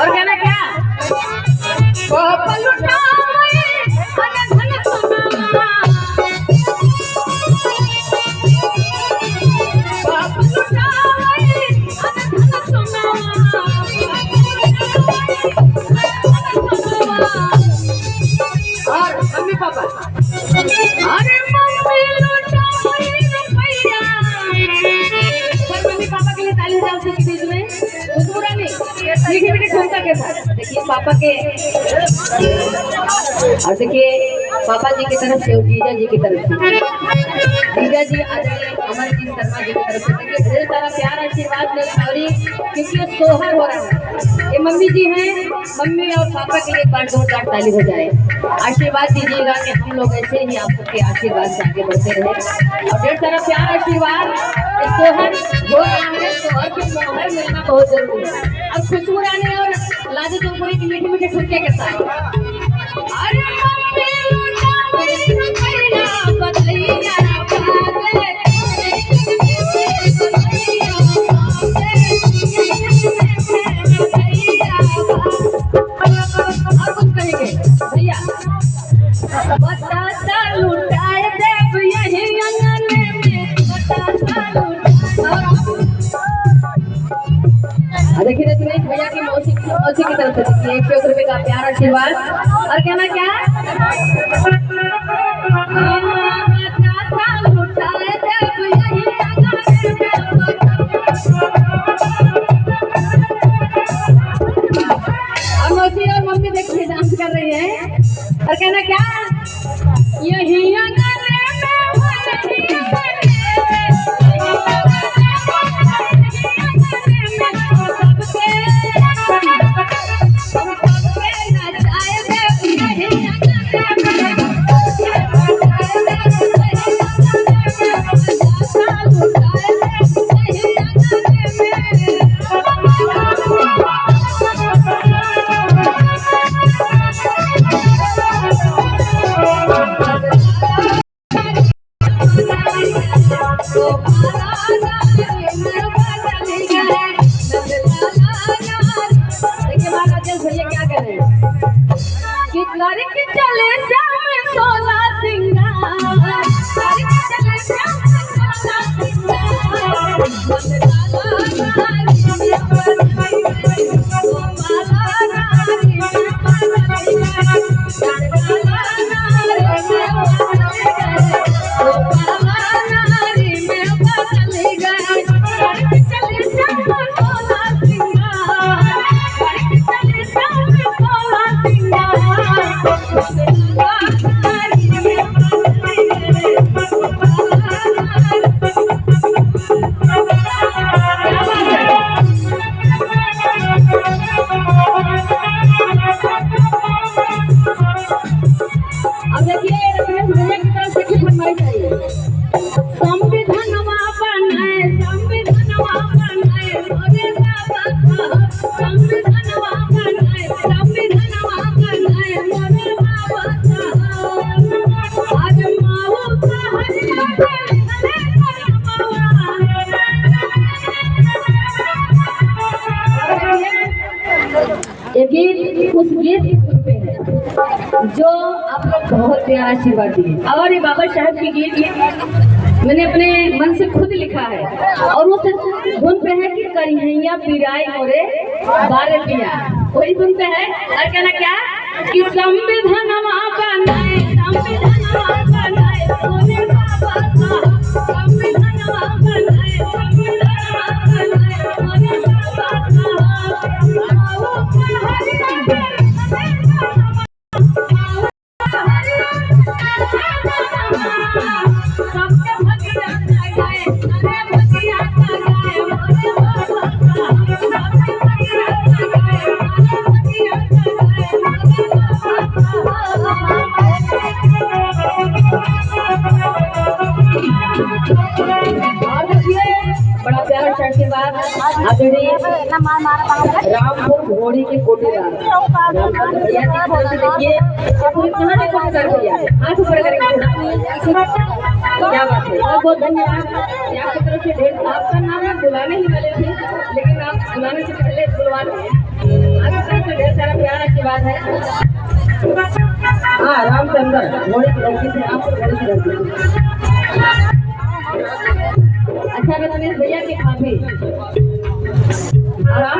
और कहना क्या और मम्मी पापा अरे मम्मी पापा के लिए ताली बजाओ किसी चीज में बुरा नहीं मीठी मीठी ठुमका के साथ। देखिए पापा के और देखिए पापा जी की तरफ से जीजा जी की तरफ से जीजा जी आदरणीय अमर जी शर्मा जी की तरफ से देखिए ढेर सारा प्यार आशीर्वाद मिल सॉरी क्योंकि ये सोहर हो रहा है। ये मम्मी जी हैं, मम्मी और पापा के लिए एक बार जोरदार ताली हो जाए। आशीर्वाद दीजिएगा कि हम लोग ऐसे ही आप सबके आशीर्वाद से आगे बढ़ते रहे और ढेर सारा प्यार आशीर्वाद सोहर हो रहा है। सोहर के मोहर मिलना बहुत जरूरी है। अब खुशबू रानी और लाजो चौधरी की मीठे मीठे ठुमके के साथ और कुछ कहेंगे भैया बताता लुटाए देव यही अंगन में बताता देखिए रजनीश भैया की मौसी की तरफ से देखिए 100 रुपए का प्यार आशीर्वाद और कहना क्या और मौसी और मम्मी देखिए डांस कर रही है और कहना क्या यही भैया क्या कर रहे हैं कि लड़की चले श्याम सोला सिंगार चले श्याम सोला गीत उस गीत पे है जो आप लोग बहुत प्यारा आशीर्वाद दिए और ये बाबा साहब की गीत मैंने अपने मन से खुद लिखा है और उस धुन पे है कि करिया पिराई मोरे बारे पिया वही धुन पे है और कहना क्या कि संविधान बनाए संविधान बनाए मोरे बाबा साहब संविधान बनाए संविधान बनाए मोरे बाबा बड़ा प्यारा आशीर्वाद आदरणीय रामपुर घोड़ी के कोटेदार देखिए हाथ ऊपर करेंगे क्या बात है बहुत बहुत धन्यवाद आपकी तरफ से ढेर आपका नाम आप बुलाने ही वाले थे लेकिन आप बुलाने से पहले बुलवा नाम है? हाँ, रामचंद्र, घोड़े की लड़की से राम घोड़े की लड़की। अच्छा, रमेश भैया के भाभी और आप